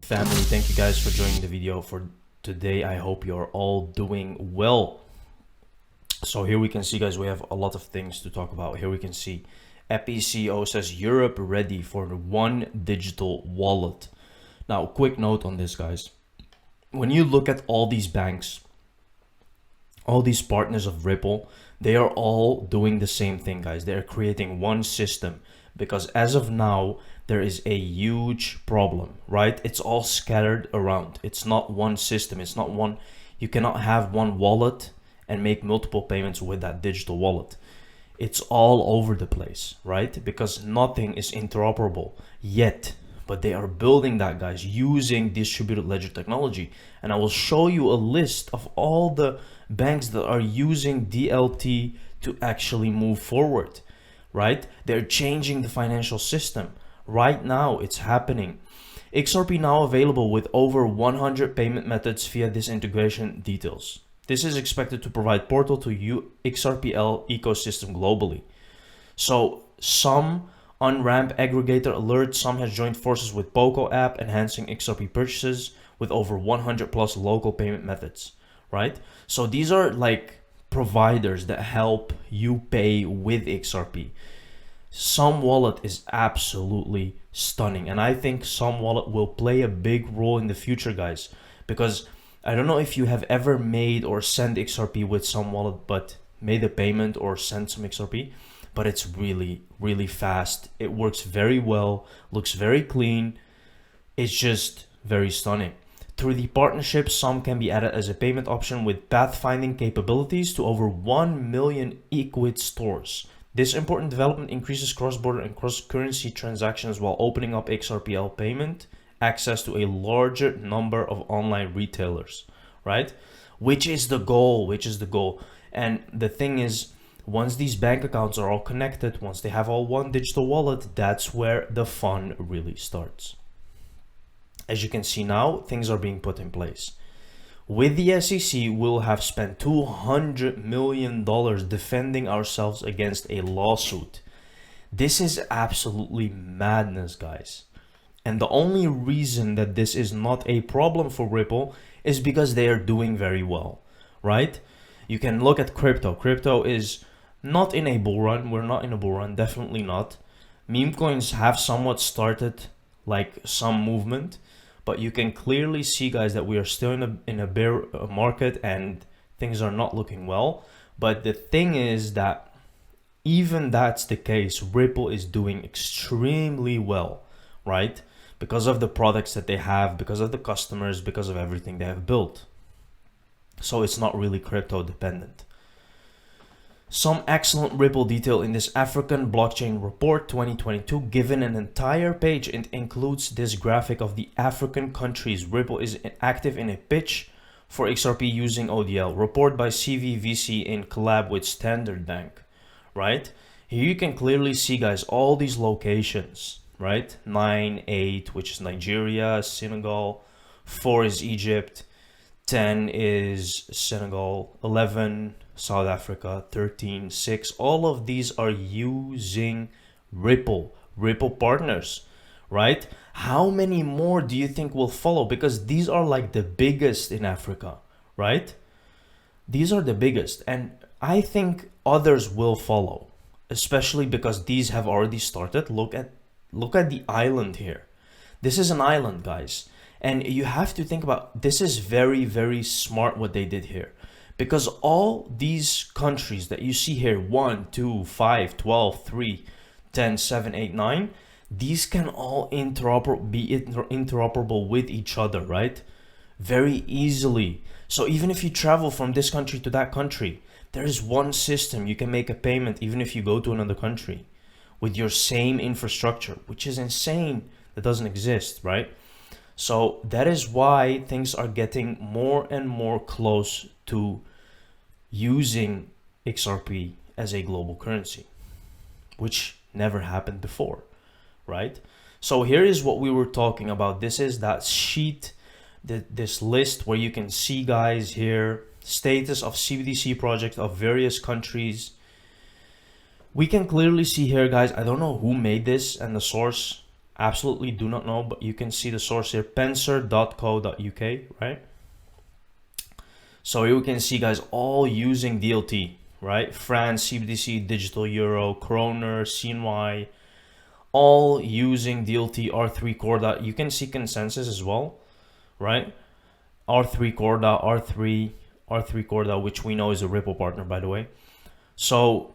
Family, thank you guys for joining the video for today. I hope you're all doing well. So here we can see, guys, we have a lot of things to talk about. Here we can see Epi CEO says Europe ready for one digital wallet. Now, quick note on this, guys. When you look at all these banks, all these partners of Ripple, they are all doing the same thing, guys. They're creating one system because as of now, there is a huge problem, right? It's all scattered around. It's not one system. It's not one. You cannot have one wallet and make multiple payments with that digital wallet. It's all over the place, right? Because nothing is interoperable yet. But they are building that, guys, using distributed ledger technology. And I will show you a list of all the banks that are using DLT to actually move forward, right? They're changing the financial system. Right now, it's happening. XRP now available with over 100 payment methods via this integration details. This is expected to provide portal to XRPL ecosystem globally. So some on-ramp aggregator alert, some has joined forces with Poco app, enhancing XRP purchases with over 100 plus local payment methods, right? So these are like providers that help you pay with XRP. Some wallet is absolutely stunning, and I think some wallet will play a big role in the future, guys, because I don't know if you have ever made or sent XRP with some wallet, but made a payment or sent some XRP, but it's really fast. It works very well, looks very clean. It's just very stunning. Through the partnership, some can be added as a payment option with pathfinding capabilities to over 1 million equid stores. This important development increases cross-border and cross-currency transactions while opening up XRPL payment access to a larger number of online retailers, right? Which is the goal, And the thing is, once these bank accounts are all connected, once they have all one digital wallet, that's where the fun really starts. As you can see now, things are being put in place. With the SEC, we'll have spent $200 million defending ourselves against a lawsuit. This is absolutely madness, guys. And the only reason that this is not a problem for Ripple is because they are doing very well, right? You can look at crypto. Crypto is not in a bull run. We're not in a bull run, definitely not. Meme coins have somewhat started like some movement, but you can clearly see, guys, that we are still in a bear market and things are not looking well. But the thing is that even that's the case, Ripple is doing extremely well, right? Because of the products that they have, because of the customers, because of everything they have built. So it's not really crypto dependent. Some excellent Ripple detail in this African Blockchain Report 2022, given an entire page. It includes this graphic of the African countries. Ripple is active in a pitch for XRP using ODL. Report by CVVC in collab with Standard Bank, right? Here you can clearly see, guys, all these locations, right? 9, 8, which is Nigeria, Senegal, 4 is Egypt, 10 is Senegal, 11 South Africa, 13, 6. All of these are using Ripple partners, right? How many more do you think will follow? Because these are like the biggest in Africa, right? These are the biggest, and I think others will follow, especially because these have already started. Look at the island here. This is an island, guys. And you have to think about, this is very smart what they did here. Because all these countries that you see here, 1, 2, 5, 12, 3, 10, 7, 8, 9, these can all be interoperable with each other, right? Very easily. So even if you travel from this country to that country, there is one system. You can make a payment even if you go to another country with your same infrastructure, which is insane. That doesn't exist, right? So that is why things are getting more and more close to using XRP as a global currency, which never happened before, right? So here is what we were talking about. This is that sheet, this list where you can see, guys, here, status of CBDC projects of various countries. We can clearly see here, guys, I don't know who made this and the source. Absolutely do not know, but you can see the source here, penser.co.uk, right? So here we can see, guys, all using DLT, right? France, CBDC, digital euro, kroner, CNY, all using DLT R3 Corda. You can see consensus as well, right? R3 Corda, R3 Corda, which we know is a Ripple partner, by the way. So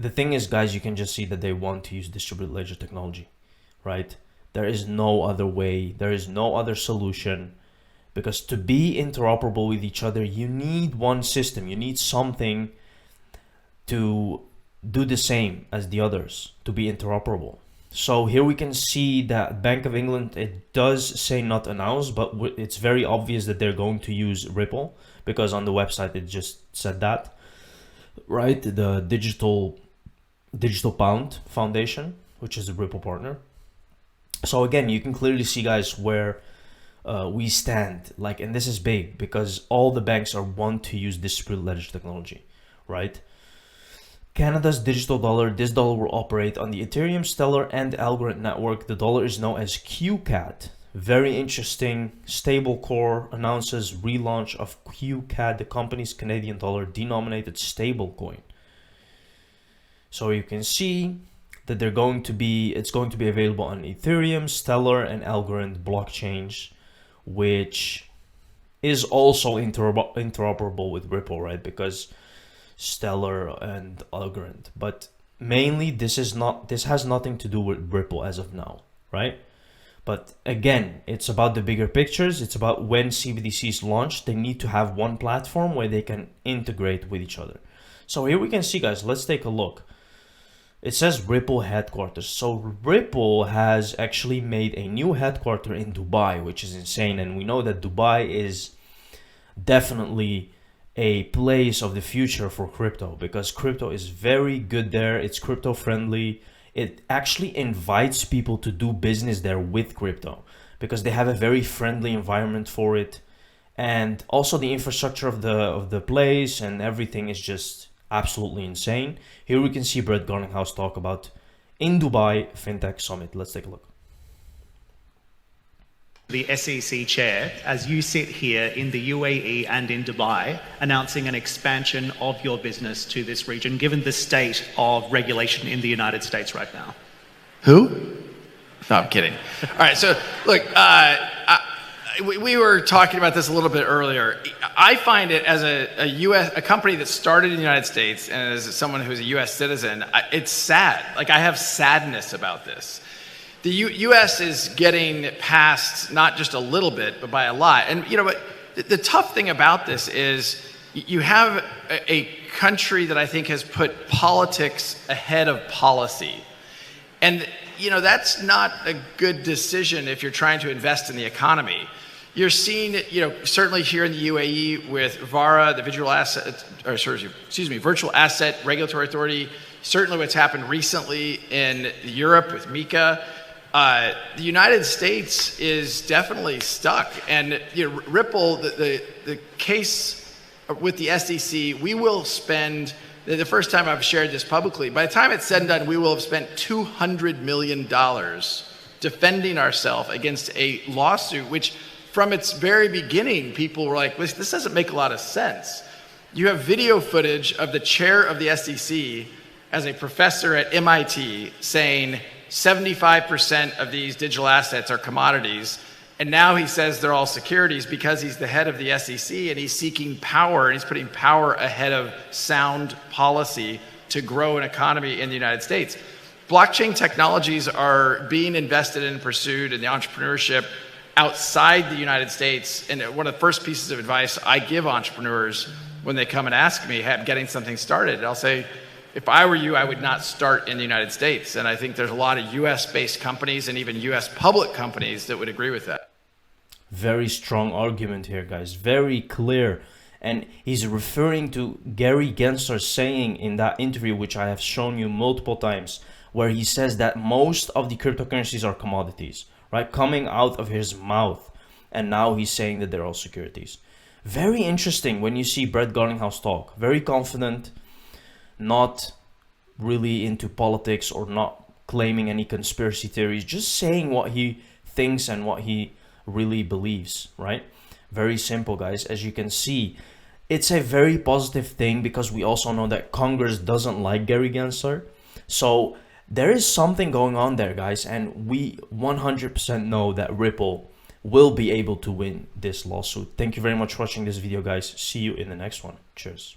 the thing is, guys, you can just see that they want to use distributed ledger technology, right? There is no other way. There is no other solution, because to be interoperable with each other, you need one system. You need something to do the same as the others to be interoperable. So here we can see that Bank of England, it does say not announced, but it's very obvious that they're going to use Ripple, because on the website it just said that, right? The Digital Pound Foundation, which is a Ripple partner. So again, you can clearly see, guys, where we stand, like, and this is big because all the banks are want to use distributed ledger technology, right? Canada's digital dollar, this dollar will operate on the Ethereum, Stellar, and Algorand network. The dollar is known as QCAD. Very interesting. Stablecore announces relaunch of QCAD, the company's Canadian dollar denominated stablecoin. So you can see that it's going to be available on Ethereum, Stellar, and Algorand blockchains, which is also interoperable with Ripple, right? Because Stellar and Algorand, but mainly this has nothing to do with Ripple as of now, right? But again, it's about the bigger pictures. It's about when CBDCs launch, they need to have one platform where they can integrate with each other. So here we can see, guys, let's take a look. It says Ripple headquarters. So Ripple has actually made a new headquarters in Dubai, which is insane. And we know that Dubai is definitely a place of the future for crypto, because crypto is very good there. It's crypto friendly. It actually invites people to do business there with crypto, because they have a very friendly environment for it. And also the infrastructure of the place and everything is just absolutely insane. Here we can see Brett Garlinghouse talk about in Dubai FinTech Summit. Let's take a look. The SEC chair, as you sit here in the UAE and in Dubai, announcing an expansion of your business to this region, given the state of regulation in the United States right now? Who? No, I'm kidding. All right, so look, we were talking about this a little bit earlier. I find it as a company that started in the United States, and as someone who's a US citizen, it's sad. Like, I have sadness about this. The U.S. is getting passed not just a little bit, but by a lot. And you know what? The tough thing about this is you have a country that I think has put politics ahead of policy. And you know, that's not a good decision if you're trying to invest in the economy. You're seeing, you know, certainly here in the UAE with VARA, the Virtual Asset Regulatory Authority, certainly what's happened recently in Europe with MiCA. The United States is definitely stuck, and you know, Ripple, the case with the SEC, we will spend, the first time I've shared this publicly, by the time it's said and done, we will have spent $200 million defending ourselves against a lawsuit, which from its very beginning, people were like, this doesn't make a lot of sense. You have video footage of the chair of the SEC as a professor at MIT saying, 75% of these digital assets are commodities, and now he says they're all securities because he's the head of the SEC and he's seeking power, and he's putting power ahead of sound policy to grow an economy in the United States. Blockchain technologies are being invested in and pursued in the entrepreneurship outside the United States, and one of the first pieces of advice I give entrepreneurs when they come and ask me, getting something started, I'll say, if I were you, I would not start in the United States. And I think there's a lot of US-based companies and even US public companies that would agree with that. Very strong argument here, guys. Very clear. And he's referring to Gary Gensler saying in that interview, which I have shown you multiple times, where he says that most of the cryptocurrencies are commodities, right? Coming out of his mouth. And now he's saying that they're all securities. Very interesting when you see Brett Garlinghouse talk. Very confident, not really into politics or not claiming any conspiracy theories, just saying what he thinks and what he really believes, right? Very simple, guys. As you can see, it's a very positive thing because we also know that Congress doesn't like Gary Gensler. So there is something going on there, guys, and we 100% know that Ripple will be able to win this lawsuit. Thank you very much for watching this video, guys. See you in the next one. Cheers.